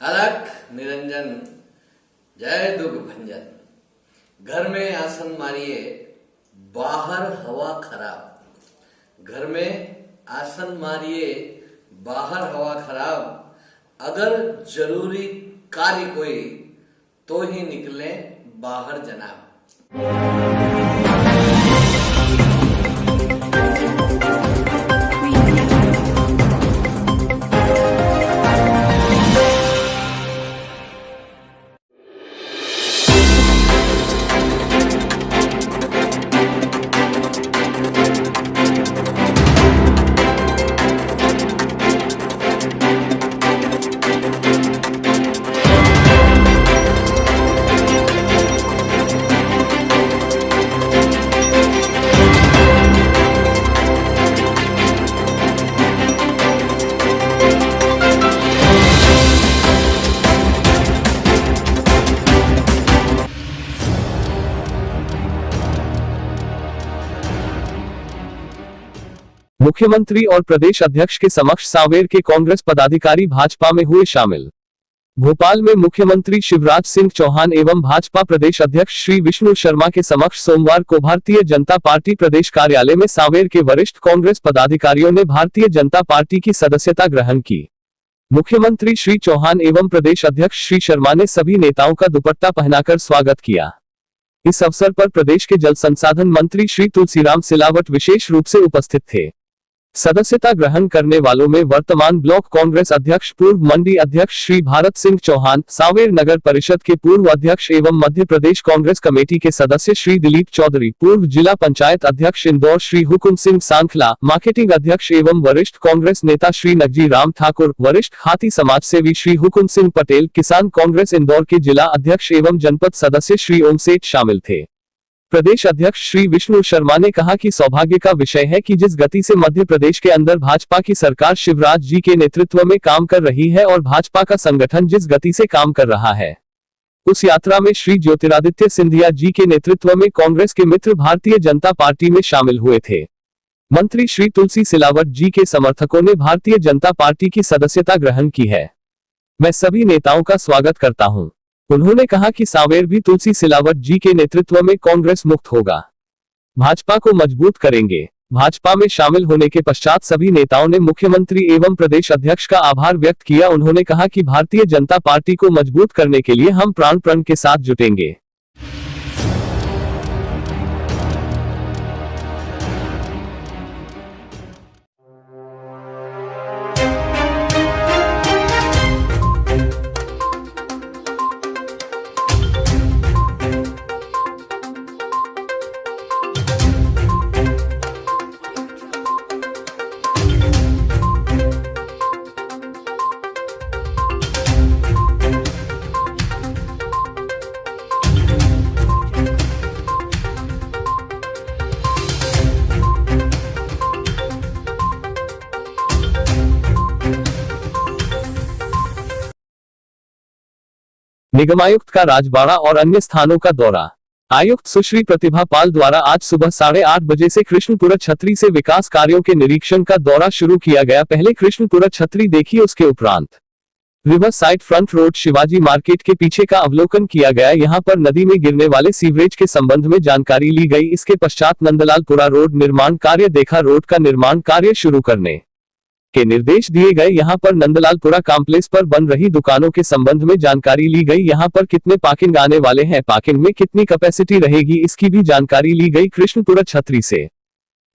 अलख निरंजन जय दुख भंजन। घर में आसन मारिए बाहर हवा खराब। घर में आसन मारिए बाहर हवा खराब। अगर जरूरी कार्य कोई तो ही निकले बाहर जनाब। मुख्यमंत्री और प्रदेश अध्यक्ष के समक्ष सांवेर के कांग्रेस पदाधिकारी भाजपा में हुए शामिल। भोपाल में मुख्यमंत्री शिवराज सिंह चौहान एवं भाजपा प्रदेश अध्यक्ष श्री विष्णु शर्मा के समक्ष सोमवार को भारतीय जनता पार्टी प्रदेश कार्यालय में सांवेर के वरिष्ठ कांग्रेस पदाधिकारियों ने भारतीय जनता पार्टी की सदस्यता ग्रहण की। मुख्यमंत्री श्री चौहान एवं प्रदेश अध्यक्ष श्री शर्मा ने सभी नेताओं का दुपट्टा पहनाकर स्वागत किया। इस अवसर पर प्रदेश के जल संसाधन मंत्री श्री तुलसीराम सिलावट विशेष रूप से उपस्थित थे। सदस्यता ग्रहण करने वालों में वर्तमान ब्लॉक कांग्रेस अध्यक्ष पूर्व मंडी अध्यक्ष श्री भारत सिंह चौहान, सांवेर नगर परिषद के पूर्व अध्यक्ष एवं मध्य प्रदेश कांग्रेस कमेटी के सदस्य श्री दिलीप चौधरी, पूर्व जिला पंचायत अध्यक्ष इंदौर श्री हुकुम सिंह सांखला, मार्केटिंग अध्यक्ष एवं वरिष्ठ कांग्रेस नेता श्री नगजी राम ठाकुर, वरिष्ठ हाथी समाज सेवी श्री हुकुम सिंह पटेल, किसान कांग्रेस इंदौर के जिला अध्यक्ष एवं जनपद सदस्य श्री ओम सेठ शामिल थे। प्रदेश अध्यक्ष श्री विष्णु शर्मा ने कहा कि सौभाग्य का विषय है कि जिस गति से मध्य प्रदेश के अंदर भाजपा की सरकार शिवराज जी के नेतृत्व में काम कर रही है और भाजपा का संगठन जिस गति से काम कर रहा है, उस यात्रा में श्री ज्योतिरादित्य सिंधिया जी के नेतृत्व में कांग्रेस के मित्र भारतीय जनता पार्टी में शामिल हुए थे। मंत्री श्री तुलसी सिलावट जी के समर्थकों ने भारतीय जनता पार्टी की सदस्यता ग्रहण की है। मैं सभी नेताओं का स्वागत करता हूं। उन्होंने कहा कि सांवेर भी तुलसी सिलावट जी के नेतृत्व में कांग्रेस मुक्त होगा। भाजपा को मजबूत करेंगे। भाजपा में शामिल होने के पश्चात सभी नेताओं ने मुख्यमंत्री एवं प्रदेश अध्यक्ष का आभार व्यक्त किया। उन्होंने कहा कि भारतीय जनता पार्टी को मजबूत करने के लिए हम प्राण प्रण के साथ जुटेंगे। निगमायुक्त का राजबाड़ा और अन्य स्थानों का दौरा। आयुक्त सुश्री प्रतिभा पाल द्वारा आज सुबह 8:30 बजे से कृष्णपुरा छतरी से विकास कार्यों के निरीक्षण का दौरा शुरू किया गया। पहले कृष्णपुरा छतरी देखी, उसके उपरांत river side front road Shivaji market के पीछे का अवलोकन किया गया। यहां पर नदी में गिरने वाले सीवरेज के संबंध में जानकारी ली गई। इसके पश्चात नंदलालपुरा रोड निर्माण कार्य देखा। रोड का निर्माण कार्य शुरू करने के निर्देश दिए गए। यहां पर नंदलालपुरा कॉम्प्लेक्स पर बन रही दुकानों के संबंध में जानकारी ली गई। यहां पर कितने पार्किंग आने वाले हैं, पार्किंग में कितनी कैपेसिटी रहेगी, इसकी भी जानकारी ली गई। कृष्णपुरा छतरी से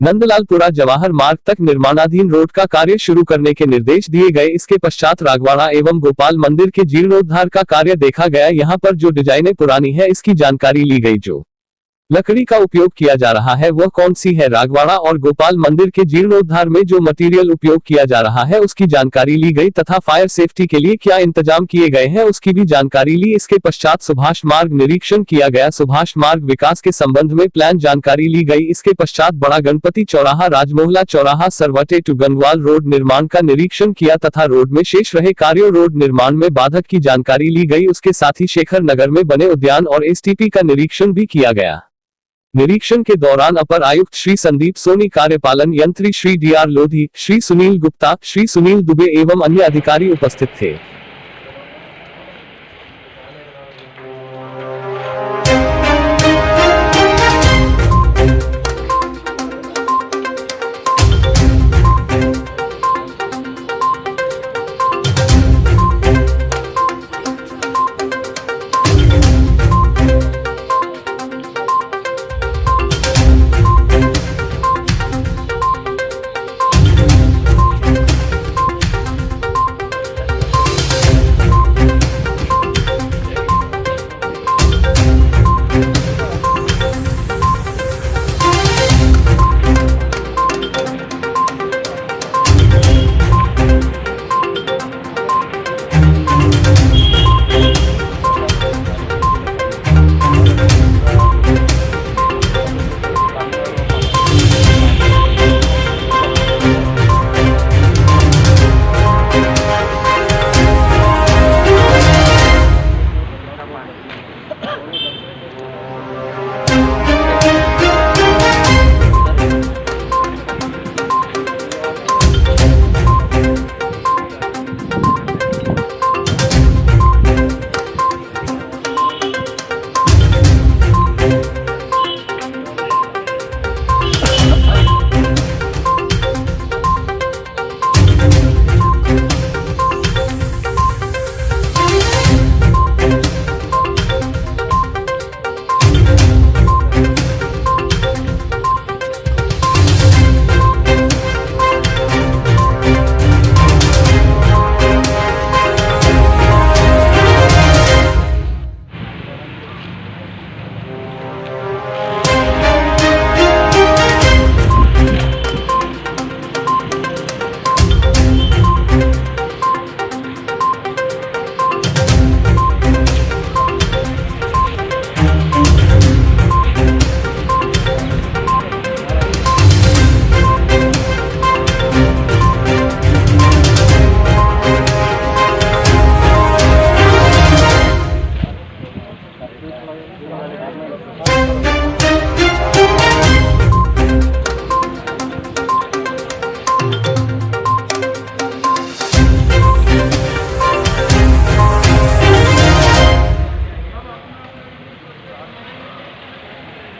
नंदलालपुरा जवाहर मार्ग तक निर्माणाधीन रोड का कार्य शुरू करने के निर्देश दिए गए। इसके पश्चात रागवाड़ा एवं गोपाल मंदिर के जीर्णोद्धार का कार्य देखा गया। यहां पर जो डिजाइनें पुरानी है इसकी जानकारी ली गई। जो लकड़ी का उपयोग किया जा रहा है वह कौन सी है। रागवाड़ा और गोपाल मंदिर के जीर्णोद्धार में जो मटेरियल उपयोग किया जा रहा है उसकी जानकारी ली गई तथा फायर सेफ्टी के लिए क्या इंतजाम किए गए हैं उसकी भी जानकारी ली। इसके पश्चात सुभाष मार्ग निरीक्षण किया गया। सुभाष मार्ग विकास के संबंध में प्लान जानकारी ली गई। इसके पश्चात बड़ा गणपति चौराहा, राजमोहला चौराहा, सरवटे टू गंगवाल रोड निर्माण का निरीक्षण किया तथा रोड में शेष रहे कार्यों रोड निर्माण में बाधक की जानकारी ली गई। उसके साथ ही शेखर नगर में बने उद्यान और एसटीपी का निरीक्षण भी किया गया। निरीक्षण के दौरान अपर आयुक्त श्री संदीप सोनी, कार्यपालन यंत्री श्री डीआर लोधी, श्री सुनील गुप्ता, श्री सुनील दुबे एवं अन्य अधिकारी उपस्थित थे।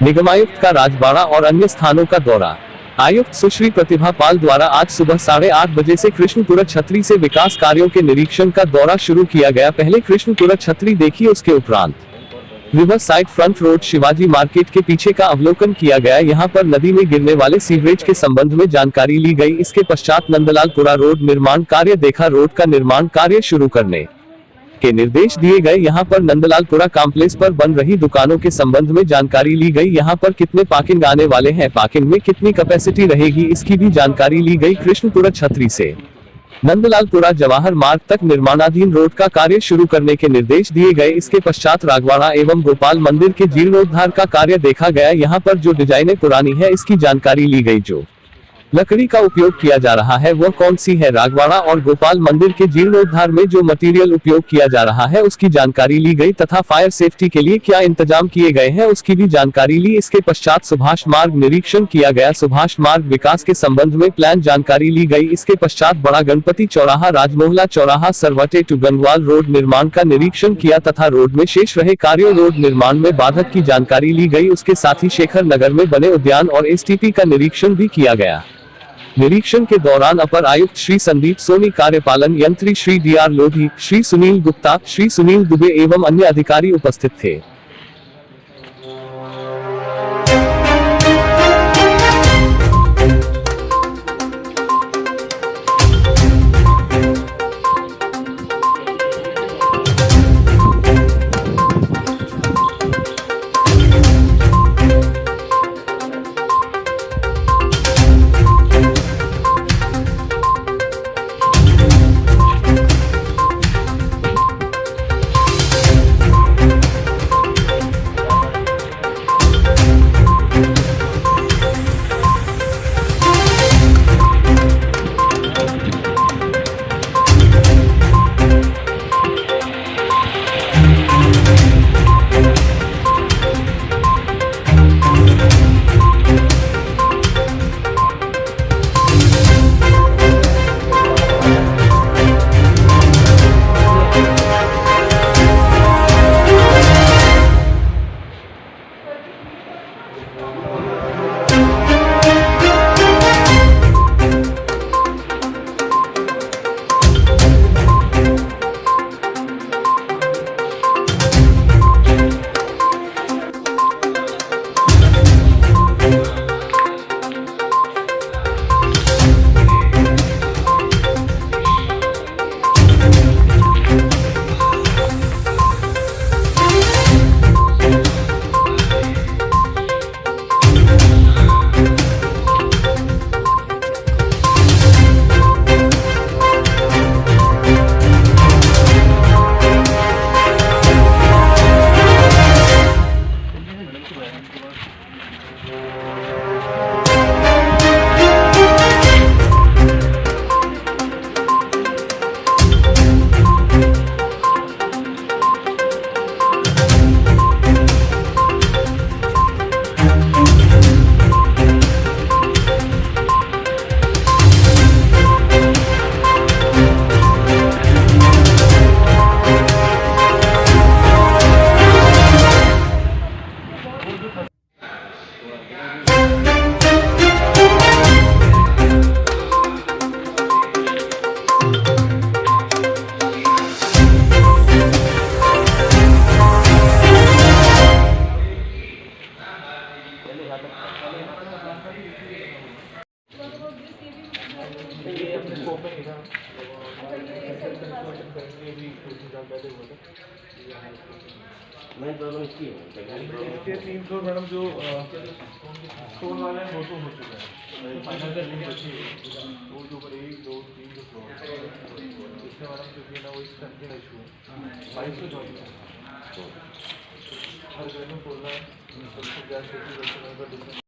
निगमायुक्त का राजबाड़ा और अन्य स्थानों का दौरा। आयुक्त सुश्री प्रतिभा पाल द्वारा आज सुबह 8:30 बजे से कृष्णपुरा छतरी से विकास कार्यों के निरीक्षण का दौरा शुरू किया गया। पहले कृष्णपुरा छतरी देखी, उसके उपरांत river side front road Shivaji market के पीछे का अवलोकन किया गया। यहां पर नदी में गिरने वाले सीवरेज के संबंध में जानकारी ली गई। इसके पश्चात नंदलालपुरा रोड निर्माण कार्य देखा। रोड का निर्माण कार्य शुरू करने के निर्देश दिए गए। यहां पर नंदलालपुरा कॉम्प्लेक्स पर बन रही दुकानों के संबंध में जानकारी ली गई। यहां पर कितने पार्किंग आने वाले हैं, पार्किंग में कितनी कैपेसिटी रहेगी, इसकी भी जानकारी ली गई। कृष्णपुरा छतरी से नंदलालपुरा जवाहर मार्ग तक निर्माणाधीन रोड का कार्य शुरू करने के निर्देश दिए गए। इसके पश्चात रागवाड़ा एवं गोपाल मंदिर के जीर्णोद्धार का कार्य देखा गया। यहां पर जो डिजाइनें पुरानी है, इसकी जानकारी ली गई। जो लकड़ी का उपयोग किया जा रहा है वह कौन सी है। रागवाड़ा और गोपाल मंदिर के जीर्णोद्धार में जो मटेरियल उपयोग किया जा रहा है, उसकी जानकारी ली गई तथा फायर सेफ्टी के लिए क्या इंतजाम किए गए हैं, उसकी भी जानकारी ली। इसके पश्चात सुभाष मार्ग निरीक्षण किया गया। सुभाष मार्ग विकास के संबंध में प्लान जानकारी ली गई। इसके पश्चात बड़ा गणपति चौराहा, राजमोहला चौराहा, सरवटे टू गंगवाल रोड निर्माण का निरीक्षण किया तथा रोड में शेष रहे कार्यों रोड निर्माण में बाधक की जानकारी ली गई। उसके साथ ही शेखर नगर में बने उद्यान और एसटीपी का निरीक्षण भी किया गया। निरीक्षण के दौरान अपर आयुक्त श्री संदीप सोनी, कार्यपालन यंत्री श्री डीआर लोधी, श्री सुनील गुप्ता, श्री सुनील दुबे एवं अन्य अधिकारी उपस्थित थे। मेन प्रॉब्लम इसकी है इसके 3 फ्लोर मैडम जो स्टोन वाले हैं वो तो हो चुका है फाइनल का लिंक बची है वो जो ऊपर 1 2 3 जो फ्लोर इसमें मैडम जो है ना वो इस कंटेंट का इशू है 22 से जॉइन है हर घर में खोलना है सबसे गैस सेफ्टी रेस्टोरेंट का डिफरेंट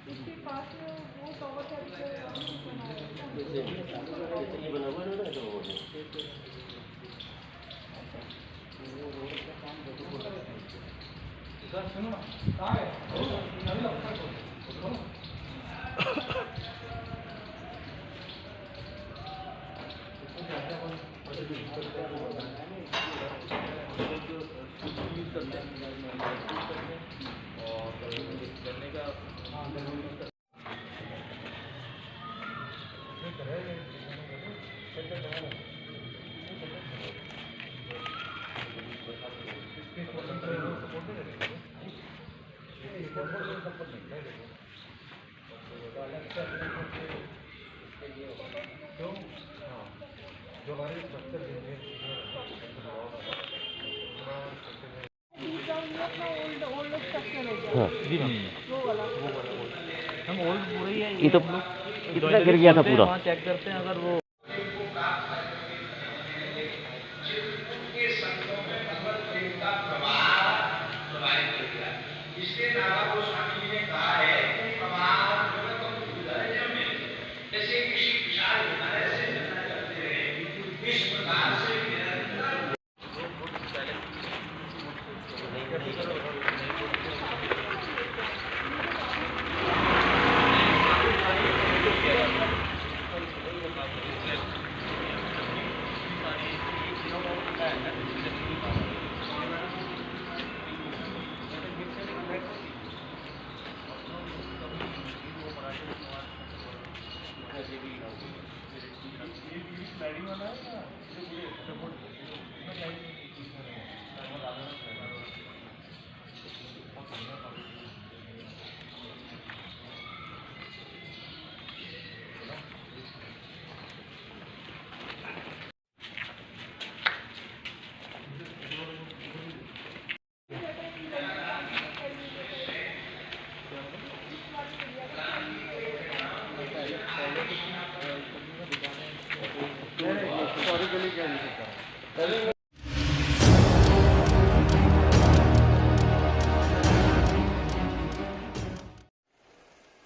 इसके पास में वो कवर करके ये तो कितना गिर गया था पूरा। चेक करते हैं अगर वो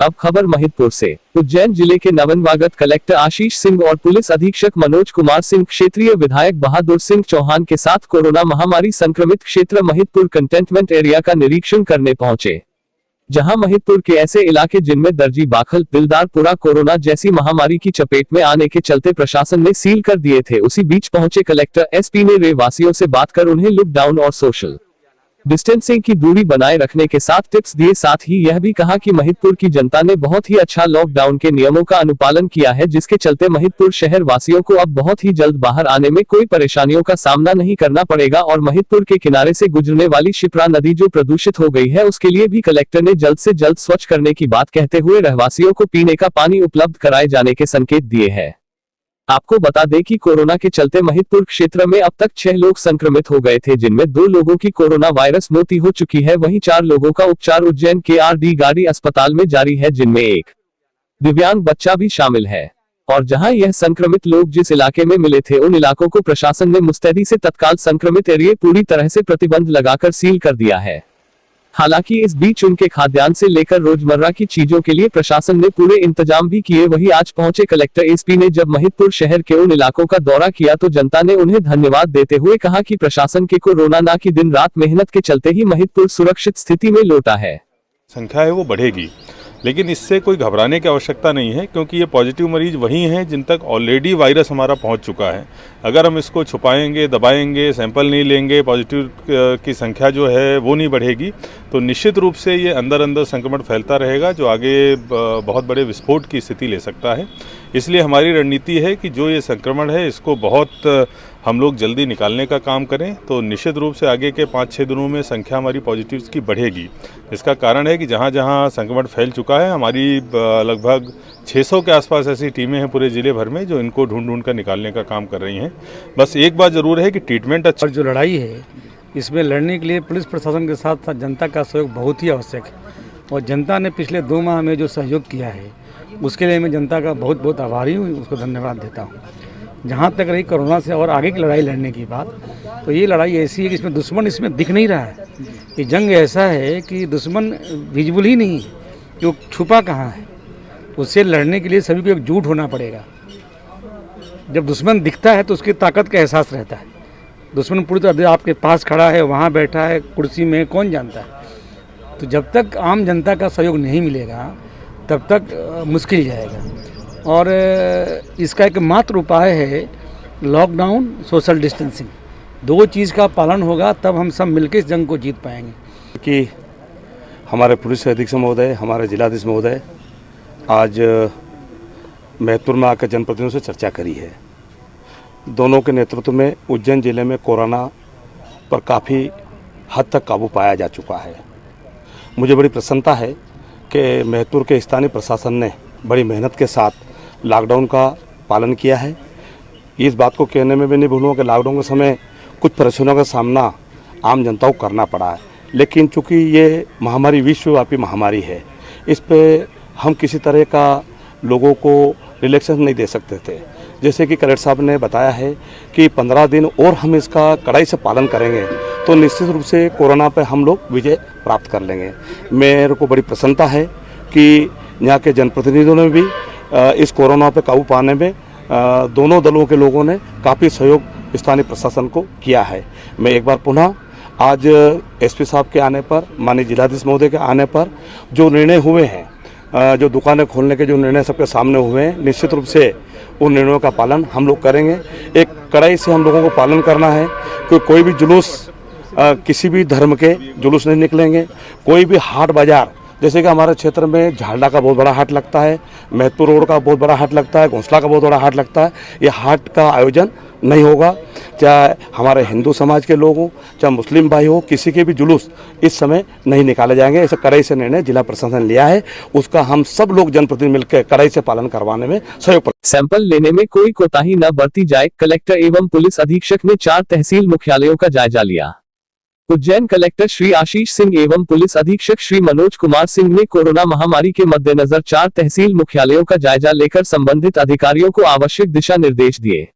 अब खबर महिदपुर से। उज्जैन जिले के नवनवागत कलेक्टर आशीष सिंह और पुलिस अधीक्षक मनोज कुमार सिंह क्षेत्रीय विधायक बहादुर सिंह चौहान के साथ कोरोना महामारी संक्रमित क्षेत्र महिदपुर कंटेनमेंट एरिया का निरीक्षण करने पहुंचे, जहां महिदपुर के ऐसे इलाके जिनमें दर्जी बाखल दिलदारपुरा कोरोना जैसी महामारी की चपेट में आने के चलते प्रशासन ने सील कर दिए थे। उसी बीच पहुंचे कलेक्टर एसपी ने रे वासियों से बात कर उन्हें लॉकडाउन और सोशल डिस्टेंसिंग की दूरी बनाए रखने के साथ टिप्स दिए। साथ ही यह भी कहा कि महिदपुर की जनता ने बहुत ही अच्छा लॉकडाउन के नियमों का अनुपालन किया है, जिसके चलते महिदपुर शहर वासियों को अब बहुत ही जल्द बाहर आने में कोई परेशानियों का सामना नहीं करना पड़ेगा। और महिदपुर के किनारे से गुजरने वाली शिप्रा नदी जो प्रदूषित हो गई है, उसके लिए भी कलेक्टर ने जल्द से जल्द स्वच्छ करने की बात कहते हुए रहवासियों को पीने का पानी उपलब्ध कराए जाने के संकेत दिए हैं। आपको बता दें कि कोरोना के चलते महिदपुर क्षेत्र में अब तक 6 लोग संक्रमित हो गए थे, जिनमें 2 लोगों की कोरोना वायरस मौत हो चुकी है। वहीं 4 लोगों का उपचार उज्जैन के आर.डी. गाड़ी अस्पताल में जारी है, जिनमें एक दिव्यांग बच्चा भी शामिल है। और जहां यह संक्रमित लोग जिस इलाके में मिले थे, उन इलाकों को प्रशासन ने मुस्तैदी से तत्काल संक्रमित एरिया पूरी तरह से प्रतिबंध लगाकर सील कर दिया है। हालांकि इस बीच उनके खाद्यान्न से लेकर रोजमर्रा की चीजों के लिए प्रशासन ने पूरे इंतजाम भी किए। वहीं आज पहुंचे कलेक्टर एसपी ने जब महिदपुर शहर के उन इलाकों का दौरा किया तो जनता ने उन्हें धन्यवाद देते हुए कहा कि प्रशासन के कोरोना ना की दिन रात मेहनत के चलते ही महिदपुर सुरक्षित स्थिति में लौटा है। संख्या है वो बढ़ेगी, लेकिन इससे कोई घबराने की आवश्यकता नहीं है, क्योंकि ये पॉजिटिव मरीज वही हैं जिन तक ऑलरेडी वायरस हमारा पहुंच चुका है। अगर हम इसको छुपाएंगे, दबाएंगे, सैंपल नहीं लेंगे, पॉजिटिव की संख्या जो है वो नहीं बढ़ेगी, तो निश्चित रूप से ये अंदर अंदर संक्रमण फैलता रहेगा, जो आगे बहुत बड़े विस्फोट की स्थिति ले सकता है। इसलिए हमारी रणनीति है कि जो ये संक्रमण है इसको बहुत हम लोग जल्दी निकालने का काम करें, तो निश्चित रूप से आगे के 5-6 दिनों में संख्या हमारी पॉजिटिव्स की बढ़ेगी। इसका कारण है कि जहाँ जहाँ संक्रमण फैल चुका है, हमारी लगभग 600 के आसपास ऐसी टीमें हैं पूरे ज़िले भर में जो इनको ढूंढ कर निकालने का काम कर रही हैं। बस एक बात ज़रूर है कि ट्रीटमेंट अच्छा। और जो लड़ाई है इसमें लड़ने के लिए पुलिस प्रशासन के साथ साथ जनता का सहयोग बहुत ही आवश्यक है। और जनता ने पिछले 2 माह में जो सहयोग किया है उसके लिए मैं जनता का बहुत बहुत आभारी हूँ, उसको धन्यवाद देता हूँ। जहाँ तक रही कोरोना से और आगे की लड़ाई लड़ने की बात, तो ये लड़ाई ऐसी है कि इसमें दुश्मन इसमें दिख नहीं रहा है। ये जंग ऐसा है कि दुश्मन विजिबल ही नहीं है, कि वो छुपा कहाँ है। उससे लड़ने के लिए सभी को एकजुट होना पड़ेगा। जब दुश्मन दिखता है तो उसकी ताकत का एहसास रहता है। दुश्मन पूरी तरह आपके पास खड़ा है, वहाँ बैठा है कुर्सी में, कौन जानता है। तो जब तक आम जनता का सहयोग नहीं मिलेगा तब तक मुश्किल जाएगा। और इसका एकमात्र उपाय है लॉकडाउन, सोशल डिस्टेंसिंग। दो चीज़ का पालन होगा तब हम सब मिलकर इस जंग को जीत पाएंगे। कि हमारे पुलिस अधीक्षक महोदय, हमारे जिलाधीश महोदय आज महतपुर में आकर जनप्रतिनिधियों से चर्चा करी है। दोनों के नेतृत्व में उज्जैन जिले में कोरोना पर काफ़ी हद तक काबू पाया जा चुका है। मुझे बड़ी प्रसन्नता है कि महतपुर के स्थानीय प्रशासन ने बड़ी मेहनत के साथ लॉकडाउन का पालन किया है। इस बात को कहने में भी नहीं भूलूंगा कि लॉकडाउन के समय कुछ परेशानियों का सामना आम जनता को करना पड़ा है, लेकिन चूंकि ये महामारी विश्वव्यापी महामारी है, इस पे हम किसी तरह का लोगों को रिलैक्सेशन नहीं दे सकते थे। जैसे कि कलेक्टर साहब ने बताया है कि 15 दिन और हम इसका कड़ाई से पालन करेंगे तो निश्चित रूप से कोरोना पे हम लोग विजय प्राप्त कर लेंगे। मेरे को बड़ी प्रसन्नता है कि यहाँ के जनप्रतिनिधियों ने भी इस कोरोना पे काबू पाने में दोनों दलों के लोगों ने काफ़ी सहयोग स्थानीय प्रशासन को किया है। मैं एक बार पुनः आज एसपी साहब के आने पर, माननीय जिलाधीश महोदय के आने पर जो निर्णय हुए हैं, जो दुकानें खोलने के जो निर्णय सबके सामने हुए हैं, निश्चित रूप से उन निर्णयों का पालन हम लोग करेंगे। एक कड़ाई से हम लोगों को पालन करना है कि कोई भी जुलूस, किसी भी धर्म के जुलूस नहीं निकलेंगे। कोई भी हाट बाजार, जैसे कि हमारे क्षेत्र में झालडा का बहुत बड़ा हाट लगता है, महतपुर रोड का बहुत बड़ा हाट लगता है, घोंसला का बहुत बड़ा हाट लगता है, ये हाट का आयोजन नहीं होगा। चाहे हमारे हिंदू समाज के लोग हों, चाहे मुस्लिम भाई हो, किसी के भी जुलूस इस समय नहीं निकाले जाएंगे। ऐसा कड़ाई से निर्णय जिला प्रशासन लिया है, उसका हम सब लोग जनप्रतिनिधि मिलकर कड़ाई से पालन करवाने में सहयोग। सैंपल लेने में कोई कोताही न बरती जाए, कलेक्टर एवं पुलिस अधीक्षक ने 4 तहसील मुख्यालयों का जायजा लिया। उज्जैन कलेक्टर श्री आशीष सिंह एवं पुलिस अधीक्षक श्री मनोज कुमार सिंह ने कोरोना महामारी के मद्देनजर 4 तहसील मुख्यालयों का जायजा लेकर संबंधित अधिकारियों को आवश्यक दिशा निर्देश दिए।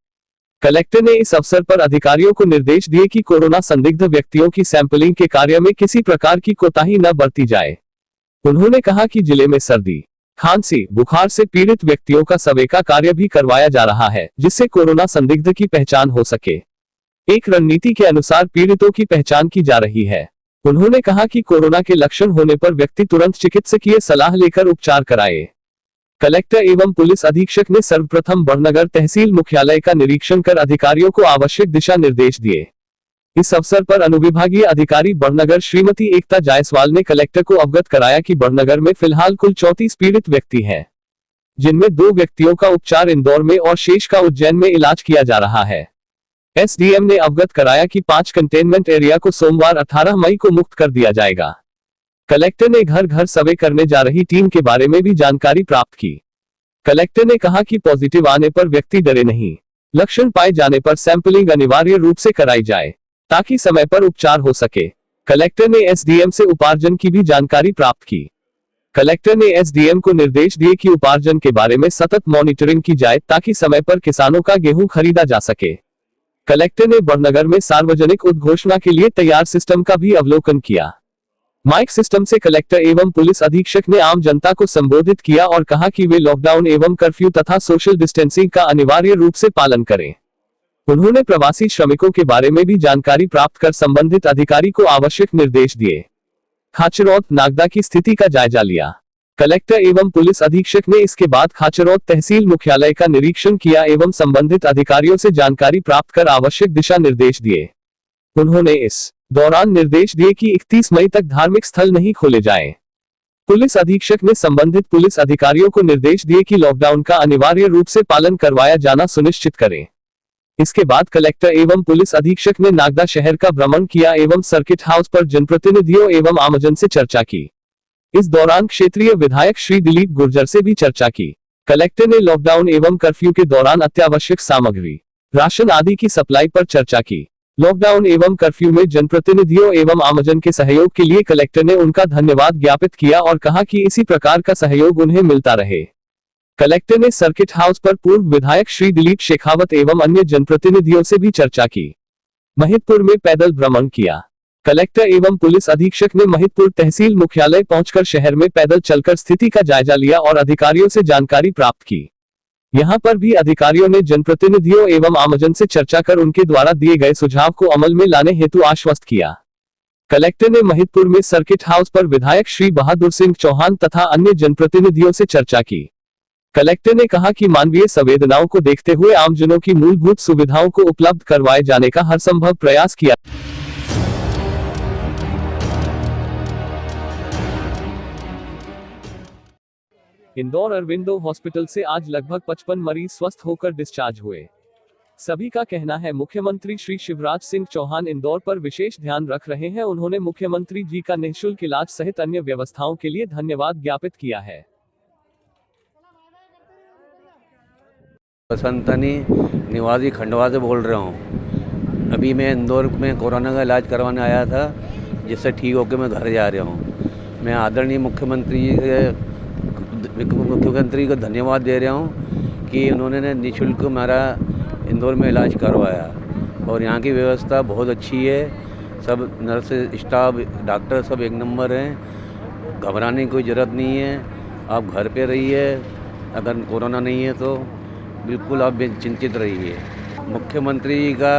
कलेक्टर ने इस अवसर पर अधिकारियों को निर्देश दिए कि कोरोना संदिग्ध व्यक्तियों की सैंपलिंग के कार्य में किसी प्रकार की कोताही न बरती जाए। उन्होंने कहा कि जिले में सर्दी, खांसी, बुखार से पीड़ित व्यक्तियों का सर्वे का कार्य भी करवाया जा रहा है, जिससे कोरोना संदिग्ध की पहचान हो सके। एक रणनीति के अनुसार पीड़ितों की पहचान की जा रही है। उन्होंने कहा कि कोरोना के लक्षण होने पर व्यक्ति तुरंत चिकित्सकीय सलाह लेकर उपचार कराए। कलेक्टर एवं पुलिस अधीक्षक ने सर्वप्रथम बड़नगर तहसील मुख्यालय का निरीक्षण कर अधिकारियों को आवश्यक दिशा निर्देश दिए। इस अवसर पर अनुविभागीय अधिकारी बड़नगर श्रीमती एकता जायसवाल ने कलेक्टर को अवगत कराया कि बड़नगर में फिलहाल कुल 34 पीड़ित व्यक्ति हैं, जिनमें 2 व्यक्तियों का उपचार इंदौर में और शेष का उज्जैन में इलाज किया जा रहा है। एसडीएम ने अवगत कराया कि 5 कंटेनमेंट एरिया को सोमवार 18 मई को मुक्त कर दिया जाएगा। कलेक्टर ने घर घर सर्वे करने जा रही टीम के बारे में भी जानकारी प्राप्त की। कलेक्टर ने कहा कि पॉजिटिव आने पर व्यक्ति डरे नहीं, लक्षण पाए जाने पर सैंपलिंग अनिवार्य रूप से कराई जाए ताकि समय पर उपचार हो सके। कलेक्टर ने एसडीएम से उपार्जन की भी जानकारी प्राप्त की। कलेक्टर ने एसडीएम को निर्देश दिए कि उपार्जन के बारे में सतत मॉनिटरिंग की जाए ताकि समय पर किसानों का गेहूं खरीदा जा सके। कलेक्टर ने बड़नगर में सार्वजनिक उद्घोषणा के लिए तैयार सिस्टम का भी अवलोकन किया। माइक सिस्टम से कलेक्टर एवं पुलिस अधीक्षक ने आम जनता को संबोधित किया और कहा कि वे लॉकडाउन एवं कर्फ्यू तथा सोशल डिस्टेंसिंग का अनिवार्य रूप से पालन करें। उन्होंने प्रवासी श्रमिकों के बारे में भी जानकारी प्राप्त कर संबंधित अधिकारी को आवश्यक निर्देश दिए। खाचरौत, नागदा की स्थिति का जायजा लिया। कलेक्टर एवं पुलिस अधीक्षक ने इसके बाद खाचरौत तहसील मुख्यालय का निरीक्षण किया एवं संबंधित अधिकारियों से जानकारी प्राप्त कर आवश्यक दिशा निर्देश दिए। उन्होंने इस दौरान निर्देश दिए कि 31 मई तक धार्मिक स्थल नहीं खोले जाएं। पुलिस अधीक्षक ने संबंधित पुलिस अधिकारियों को निर्देश दिए कि लॉकडाउन का अनिवार्य रूप से पालन करवाया जाना सुनिश्चित करें। इसके बाद कलेक्टर एवं पुलिस अधीक्षक ने नागदा शहर का भ्रमण किया एवं सर्किट हाउस पर जनप्रतिनिधियों एवं आमजन से चर्चा की। इस दौरान क्षेत्रीय विधायक श्री दिलीप गुर्जर से भी चर्चा की। कलेक्टर ने लॉकडाउन एवं कर्फ्यू के दौरान अत्यावश्यक सामग्री, राशन आदि की सप्लाई पर चर्चा की। लॉकडाउन एवं कर्फ्यू में जनप्रतिनिधियों एवं आमजन के सहयोग के लिए कलेक्टर ने उनका धन्यवाद ज्ञापित किया और कहा कि इसी प्रकार का सहयोग उन्हें मिलता रहे। कलेक्टर ने सर्किट हाउस पर पूर्व विधायक श्री दिलीप शेखावत एवं अन्य जनप्रतिनिधियों से भी चर्चा की। महिदपुर में पैदल भ्रमण किया। कलेक्टर एवं पुलिस अधीक्षक ने महिदपुर तहसील मुख्यालय पहुंचकर शहर में पैदल चलकर स्थिति का जायजा लिया और अधिकारियों से जानकारी प्राप्त की। यहां पर भी अधिकारियों ने जनप्रतिनिधियों एवं आमजन से चर्चा कर उनके द्वारा दिए गए सुझाव को अमल में लाने हेतु आश्वस्त किया। कलेक्टर ने महिदपुर में सर्किट हाउस पर विधायक श्री बहादुर सिंह चौहान तथा अन्य जनप्रतिनिधियों से चर्चा की। कलेक्टर ने कहा कि मानवीय संवेदनाओं को देखते हुए आमजनों की मूलभूत सुविधाओं को उपलब्ध करवाए जाने का हर संभव प्रयास किया। इंदौर अरविंदो हॉस्पिटल से आज लगभग 55 मरीज स्वस्थ होकर डिस्चार्ज हुए। सभी का कहना है मुख्यमंत्री श्री शिवराज सिंह चौहान इंदौर पर विशेष ध्यान रख रहे हैं। उन्होंने मुख्यमंत्री जी का निःशुल्क इलाज सहित अन्य व्यवस्थाओं के लिए धन्यवाद ज्ञापित किया है। बसंतनी निवासी खंडवा से बोल रहा हूँ। अभी मैं इंदौर में कोरोना का इलाज करवाने आया था, जिससे ठीक होकर मैं घर जा रहा हूँ। मैं आदरणीय मुख्यमंत्री को धन्यवाद दे रहा हूँ कि उन्होंने निःशुल्क हमारा इंदौर में इलाज करवाया और यहाँ की व्यवस्था बहुत अच्छी है। सब नर्स स्टाफ डॉक्टर सब एक नंबर हैं। घबराने की कोई ज़रूरत नहीं है। आप घर पे रहिए, अगर कोरोना नहीं है तो बिल्कुल आप चिंतित रहिए। मुख्यमंत्री जी का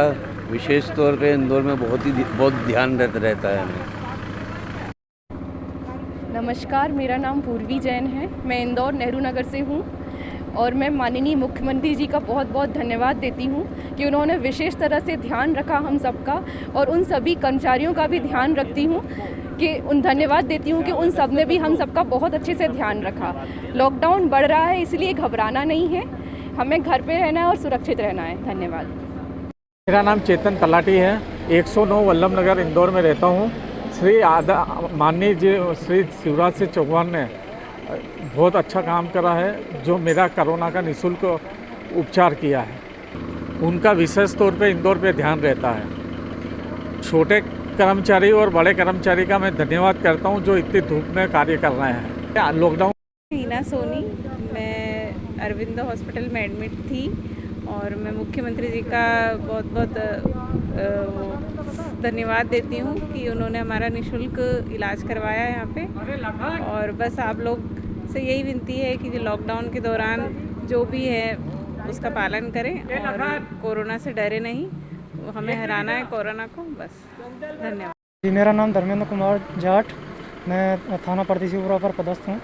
विशेष तौर पे इंदौर में बहुत ध्यान रहता है हमें। नमस्कार, मेरा नाम पूर्वी जैन है। मैं इंदौर नेहरू नगर से हूँ और मैं माननीय मुख्यमंत्री जी का बहुत बहुत धन्यवाद देती हूँ कि उन्होंने विशेष तरह से ध्यान रखा हम सबका, और उन सभी कर्मचारियों का भी ध्यान रखती हूँ कि धन्यवाद देती हूँ कि उन सब ने भी हम सबका बहुत अच्छे से ध्यान रखा। लॉकडाउन बढ़ रहा है, इसलिए घबराना नहीं है, हमें घर पे रहना है और सुरक्षित रहना है। धन्यवाद। मेरा नाम चेतन तलाटी है, 109 वल्लभ नगर इंदौर में रहता हूँ। माननीय जी श्री शिवराज सिंह चौहान ने बहुत अच्छा काम करा है, जो मेरा कोरोना का निःशुल्क उपचार किया है। उनका विशेष तौर पे इंदौर पे ध्यान रहता है। छोटे कर्मचारी और बड़े कर्मचारी का मैं धन्यवाद करता हूं, जो इतनी धूप में कार्य कर रहे हैं। लॉकडाउन हीना सोनी, मैं अरविंदो हॉस्पिटल में एडमिट थी और मैं मुख्यमंत्री जी का बहुत बहुत धन्यवाद देती हूँ कि उन्होंने हमारा निःशुल्क इलाज करवाया है यहाँ पे। और बस आप लोग से यही विनती है कि लॉकडाउन के दौरान जो भी है उसका पालन करें और कोरोना से डरे नहीं। हमें हराना है कोरोना को, बस। धन्यवाद जी। मेरा नाम धर्मेंद्र कुमार जाट, मैं थाना परदेशीपुरा पर पदस्थ हूँ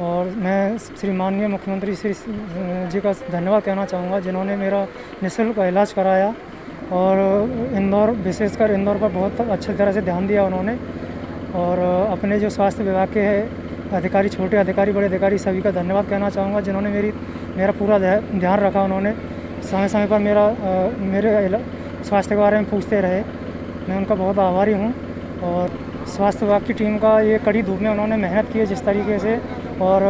और मैं श्री माननीय मुख्यमंत्री श्री जी का धन्यवाद कहना चाहूँगा, जिन्होंने मेरा निःशुल्क इलाज कराया और इंदौर, विशेषकर इंदौर पर बहुत अच्छी तरह से ध्यान दिया उन्होंने। और अपने जो स्वास्थ्य विभाग के अधिकारी, छोटे अधिकारी, बड़े अधिकारी, सभी का धन्यवाद कहना चाहूँगा, जिन्होंने मेरा पूरा ध्यान रखा। उन्होंने समय समय पर मेरे स्वास्थ्य के बारे में पूछते रहे। मैं उनका बहुत आभारी हूँ। और स्वास्थ्य विभाग की टीम का ये कड़ी धूप में उन्होंने मेहनत की है जिस तरीके से, और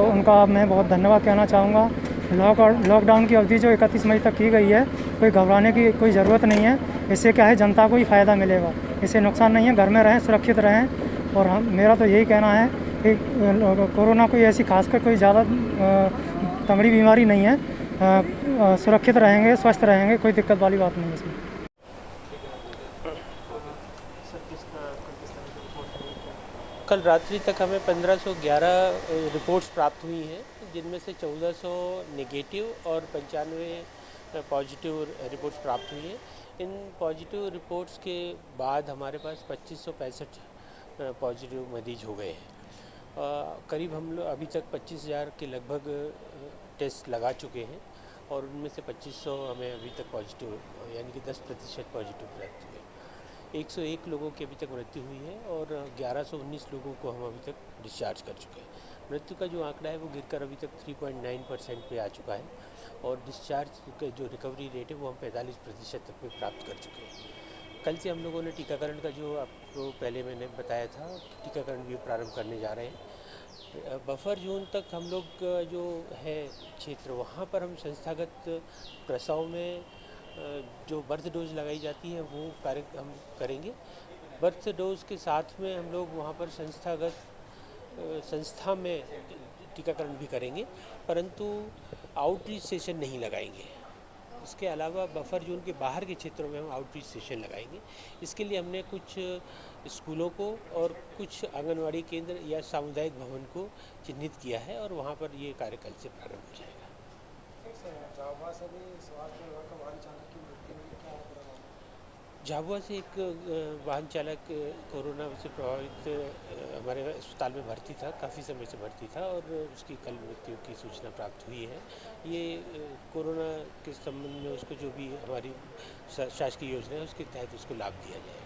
उनका मैं बहुत धन्यवाद कहना चाहूँगा। लॉकडाउन की अवधि जो 31 मई तक की गई है, कोई घबराने की कोई ज़रूरत नहीं है। इससे क्या है, जनता को ही फ़ायदा मिलेगा, इससे नुकसान नहीं है। घर में रहें, सुरक्षित रहें। और मेरा तो यही कहना है कि कोरोना कोई ऐसी खासकर कोई ज़्यादा तगड़ी बीमारी नहीं है। सुरक्षित रहेंगे, स्वस्थ रहेंगे, कोई दिक्कत वाली बात नहीं है इसमें। कल रात्रि तक हमें 1511 रिपोर्ट्स प्राप्त हुई हैं, जिनमें से 1400 नेगेटिव और 95 पॉजिटिव रिपोर्ट्स प्राप्त हुई हैं। इन पॉजिटिव रिपोर्ट्स के बाद हमारे पास 2565 पॉजिटिव मरीज हो गए हैं। करीब हम लोग अभी तक 25,000 के लगभग टेस्ट लगा चुके हैं और उनमें से 2500 हमें अभी तक पॉजिटिव, यानी कि 10% पॉजिटिव प्राप्त हुए। 101 लोगों की अभी तक मृत्यु हुई है और 1119 लोगों को हम अभी तक डिस्चार्ज कर चुके हैं। मृत्यु का जो आंकड़ा है वो गिरकर अभी तक 3.9% पे आ चुका है और डिस्चार्ज का जो रिकवरी रेट है वो हम 45% तक पे प्राप्त कर चुके हैं। कल से हम लोगों ने टीकाकरण का, जो आपको पहले मैंने बताया था, टीकाकरण भी प्रारंभ करने जा रहे हैं। बफर जोन तक हम लोग जो है क्षेत्र, वहाँ पर हम संस्थागत प्रसव में जो बर्थ डोज लगाई जाती है वो कार्य हम करेंगे। बर्थ डोज के साथ में हम लोग वहाँ पर संस्था में टीकाकरण भी करेंगे, परंतु आउटरीच सेशन नहीं लगाएंगे। इसके अलावा बफर जोन के बाहर के क्षेत्रों में हम आउटरीच सेशन लगाएंगे। इसके लिए हमने कुछ स्कूलों को और कुछ आंगनवाड़ी केंद्र या सामुदायिक भवन को चिन्हित किया है और वहाँ पर ये कार्य कल से प्रारंभ हो जाएगा। झाबुआ से एक वाहन चालक कोरोना से प्रभावित हमारे अस्पताल में भर्ती था, काफ़ी समय से भर्ती था और उसकी कल मृत्यु की सूचना प्राप्त हुई है। ये कोरोना के संबंध में उसको जो भी हमारी शासकीय योजना है उसके तहत उसको लाभ दिया जाएगा।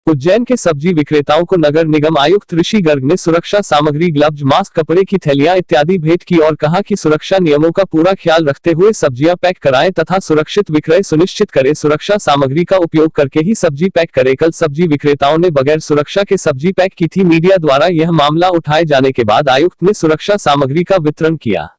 उज्जैन के सब्जी विक्रेताओं को नगर निगम आयुक्त ऋषि गर्ग ने सुरक्षा सामग्री, ग्लव्स, मास्क, कपड़े की थैलियां इत्यादि भेंट की और कहा कि सुरक्षा नियमों का पूरा ख्याल रखते हुए सब्जियां पैक कराएं तथा सुरक्षित विक्रय सुनिश्चित करें। सुरक्षा सामग्री का उपयोग करके ही सब्जी पैक करें। कल सब्जी विक्रेताओं ने बगैर सुरक्षा के सब्जी पैक की थी। मीडिया द्वारा यह मामला उठाए जाने के बाद आयुक्त ने सुरक्षा सामग्री का वितरण किया।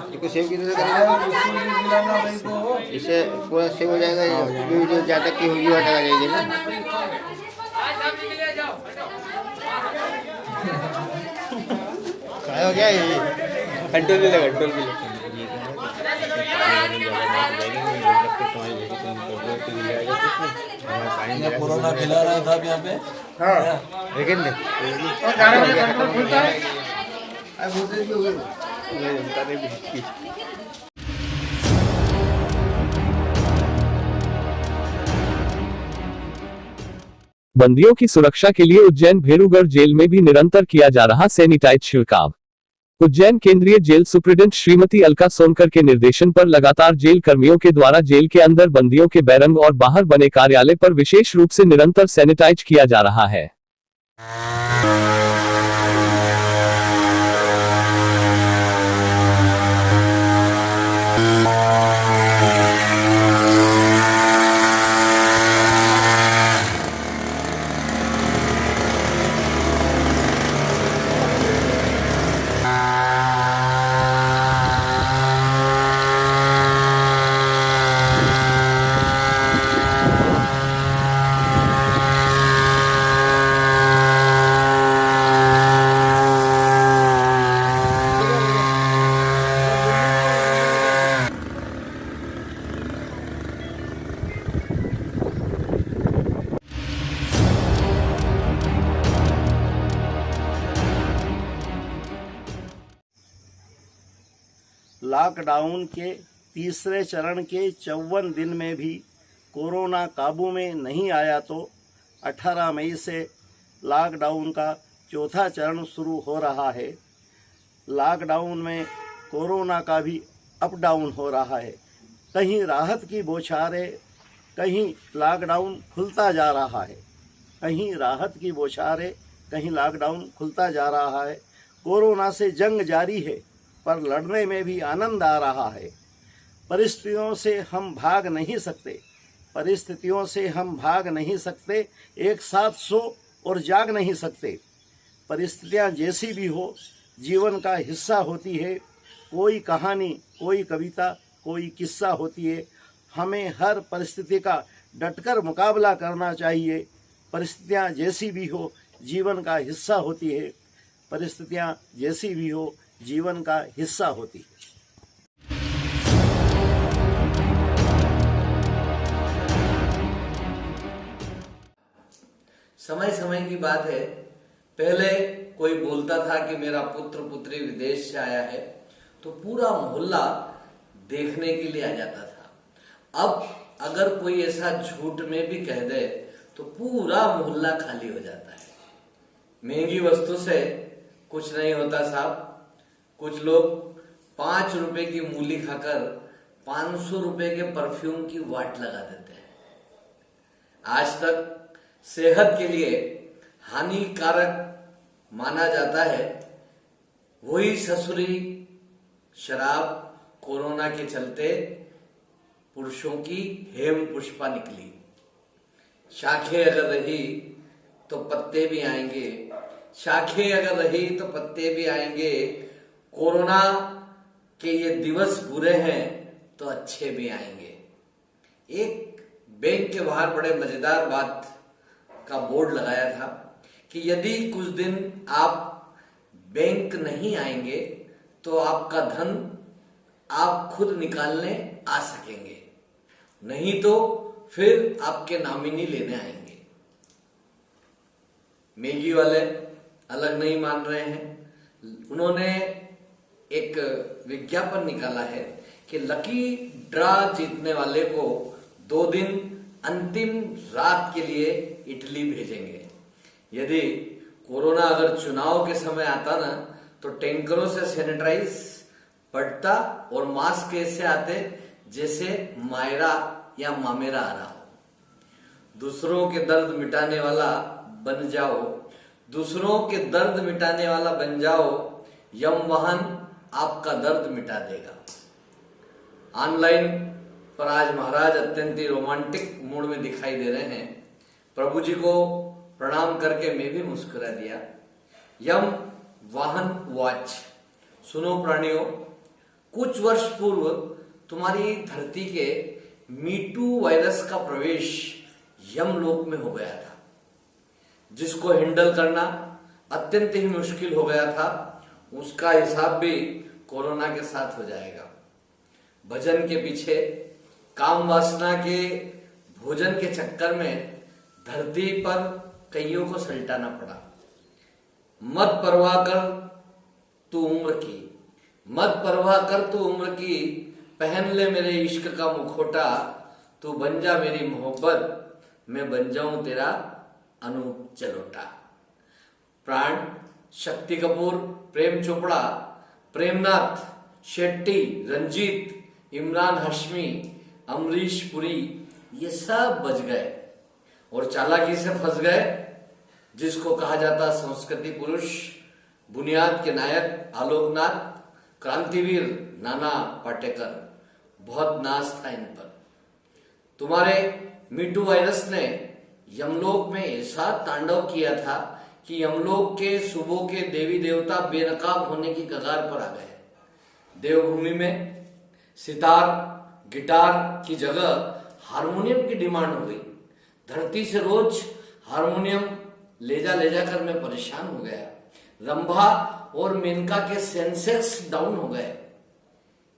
इसको सेव कितने करेगा? इससे पूरा सेव हो जाएगा। जो ज़्यादा की होगी वो हटा जाएगी ना। क्या हो गया ये? कंट्रोल भी लगा, कंट्रोल भी लगा। कोरोना फैला रहा था यहाँ पे। हाँ, लेकिन बंदियों की सुरक्षा के लिए उज्जैन भेरूगढ़ जेल में भी निरंतर किया जा रहा सैनिटाइज छिड़काव। उज्जैन केंद्रीय जेल सुप्रीडेंट श्रीमती अलका सोनकर के निर्देशन पर लगातार जेल कर्मियों के द्वारा जेल के अंदर बंदियों के बैरंग और बाहर बने कार्यालय पर विशेष रूप से निरंतर सैनिटाइज किया जा रहा है। लॉकडाउन के तीसरे चरण के 54 दिन में भी कोरोना काबू में नहीं आया तो 18 मई से लॉकडाउन का चौथा चरण शुरू हो रहा है। लॉकडाउन में कोरोना का भी अप डाउन हो रहा है। कहीं राहत की बौछारें, कहीं लॉकडाउन खुलता जा रहा है। कहीं राहत की बौछारें, कहीं लॉकडाउन खुलता जा रहा है। कोरोना से जंग जारी है पर लड़ने में भी आनंद आ रहा है। परिस्थितियों से हम भाग नहीं सकते, परिस्थितियों से हम भाग नहीं सकते, एक साथ सो और जाग नहीं सकते। परिस्थितियां जैसी भी हो जीवन का हिस्सा होती है। कोई कहानी, कोई कविता, कोई किस्सा होती है। हमें हर परिस्थिति का डटकर मुकाबला करना चाहिए। परिस्थितियां जैसी भी हो जीवन का हिस्सा होती है। परिस्थितियां जैसी भी हो जीवन का हिस्सा होती है। समय समय की बात है, पहले कोई बोलता था कि मेरा पुत्र पुत्री विदेश से आया है तो पूरा मोहल्ला देखने के लिए आ जाता था। अब अगर कोई ऐसा झूठ में भी कह दे तो पूरा मोहल्ला खाली हो जाता है। महंगी वस्तु से कुछ नहीं होता साहब। कुछ लोग 5 रुपए की मूली खाकर 500 रुपए के परफ्यूम की वाट लगा देते हैं। आज तक सेहत के लिए हानिकारक माना जाता है वही ससुरी शराब कोरोना के चलते पुरुषों की हेम पुष्पा निकली। शाखें अगर रही तो पत्ते भी आएंगे, शाखें अगर रही तो पत्ते भी आएंगे। कोरोना के ये दिवस बुरे हैं तो अच्छे भी आएंगे। एक बैंक के बाहर बड़े मजेदार बात का बोर्ड लगाया था कि यदि कुछ दिन आप बैंक नहीं आएंगे तो आपका धन आप खुद निकालने आ सकेंगे, नहीं तो फिर आपके नॉमिनी लेने आएंगे। मैगी वाले अलग नहीं मान रहे हैं। उन्होंने एक विज्ञापन निकाला है कि लकी ड्रा जीतने वाले को 2 दिन अंतिम रात के लिए इटली भेजेंगे। यदि कोरोना अगर चुनाव के समय आता ना तो टैंकरों से सैनिटाइज पड़ता और मास्क ऐसे आते जैसे मायरा या मामेरा आ रहा हो। दूसरों के दर्द मिटाने वाला बन जाओ, दूसरों के दर्द मिटाने वाला बन जाओ, यम वाहन आपका दर्द मिटा देगा। ऑनलाइन पर आज महाराज अत्यंत ही रोमांटिक मूड में दिखाई दे रहे हैं। प्रभु जी को प्रणाम करके मैं भी मुस्कुरा दिया। यम वाहन वॉच। सुनो प्राणियों, कुछ वर्ष पूर्व तुम्हारी धरती के मीटू वायरस का प्रवेश यमलोक में हो गया था, जिसको हैंडल करना अत्यंत ही मुश्किल हो गया था। उसका हिसाब भी कोरोना के साथ हो जाएगा। भजन के पीछे, काम वासना के भोजन के चक्कर में धरती पर कईयों को सलटाना पड़ा। मत परवाह कर तू उम्र की, मत परवाह कर तू उम्र की, पहन ले मेरे इश्क का मुखोटा, तू बन जा मेरी मोहब्बत, मैं बन जाऊं तेरा अनूप जलोटा। प्राण, शक्ति कपूर, प्रेम चोपड़ा, प्रेमनाथ, शेट्टी, रंजीत, इमरान हाशमी, अमरीश पुरी, ये सब बच गए और चालाकी से फंस गए। जिसको कहा जाता संस्कृति पुरुष, बुनियाद के नायक आलोकनाथ, क्रांतिवीर नाना पाटेकर, बहुत नाज था इन पर। तुम्हारे मीटू वायरस ने यमलोक में ऐसा तांडव किया था कि यमलोक के सुबह के देवी देवता बेनकाब होने की कगार पर आ गए। देवभूमि में सितार, गिटार की जगह हारमोनियम की डिमांड हो गई। धरती से रोज हारमोनियम ले जा कर मैं परेशान हो गया। रंभा और मेनका के सेंसेक्स डाउन हो गए।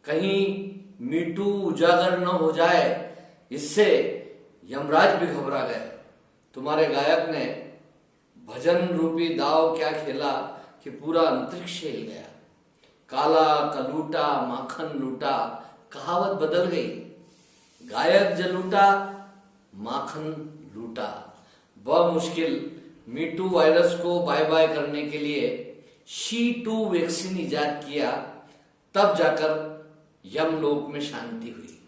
कहीं मीटू उजागर न हो जाए, इससे यमराज भी घबरा गए। तुम्हारे गायक ने भजन रूपी दाव क्या खेला कि पूरा अंतरिक्ष हिल गया। काला का लूटा माखन लूटा, कहावत बदल गई। गायक जल लूटा, माखन लूटा। वह मुश्किल मीटू वायरस को बाय बाय करने के लिए शी2 वैक्सीन इजाद किया, तब जाकर यमलोक में शांति हुई।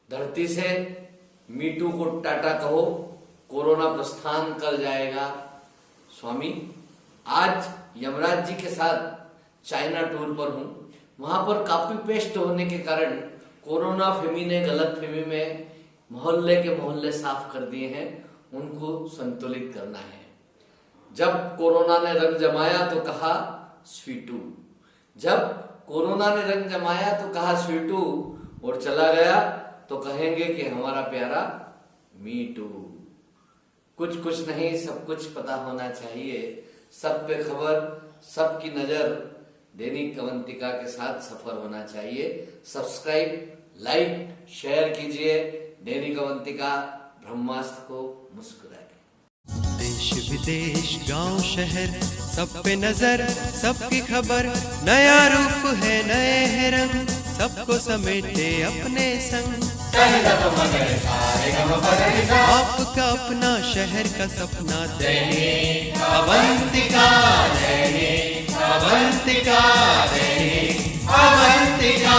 धरती से मीटू को टाटा कहो, कोरोना प्रस्थान कर जाएगा। स्वामी, आज यमराज जी के साथ चाइना टूर पर हूं। वहां पर कॉपी पेस्ट होने के कारण कोरोना फेमी ने गलत फेमी में मोहल्ले के मोहल्ले साफ कर दिए हैं। उनको संतुलित करना है। जब कोरोना ने रंग जमाया तो कहा स्वीटू, जब कोरोना ने रंग जमाया तो कहा स्वीटू, और चला गया तो कहेंगे कि हमारा प्यारा मीटू। कुछ कुछ नहीं, सब कुछ पता होना चाहिए। सब पे खबर, सबकी नजर, दैनिक अवंतिका के साथ सफर होना चाहिए। सब्सक्राइब, लाइक, शेयर कीजिए दैनिक अवंतिका, ब्रह्मास्त्र को मुस्कुराए। देश विदेश गांव शहर सब पे नजर, सबकी खबर, नया रूप है नए है रंग, सबको समेटे अपने संग। आपका अपना शहर का सपना दैनिक अवंतिका, दैनिक अवंतिका, दैनिक अवंतिका।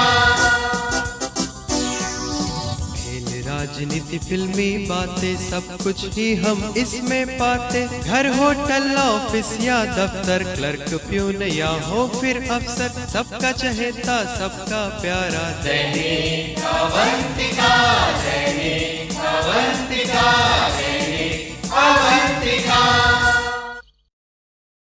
राजनीति, फिल्मी बातें, सब कुछ ही हम इसमें पाते। घर, होटल, ऑफिस या दफ्तर, क्लर्क, प्यून या हो फिर अफसर, सबका चहेता, सबका प्यारा दैनिक अवंतिका, दैनिक अवंतिका, दैनिक अवंतिका।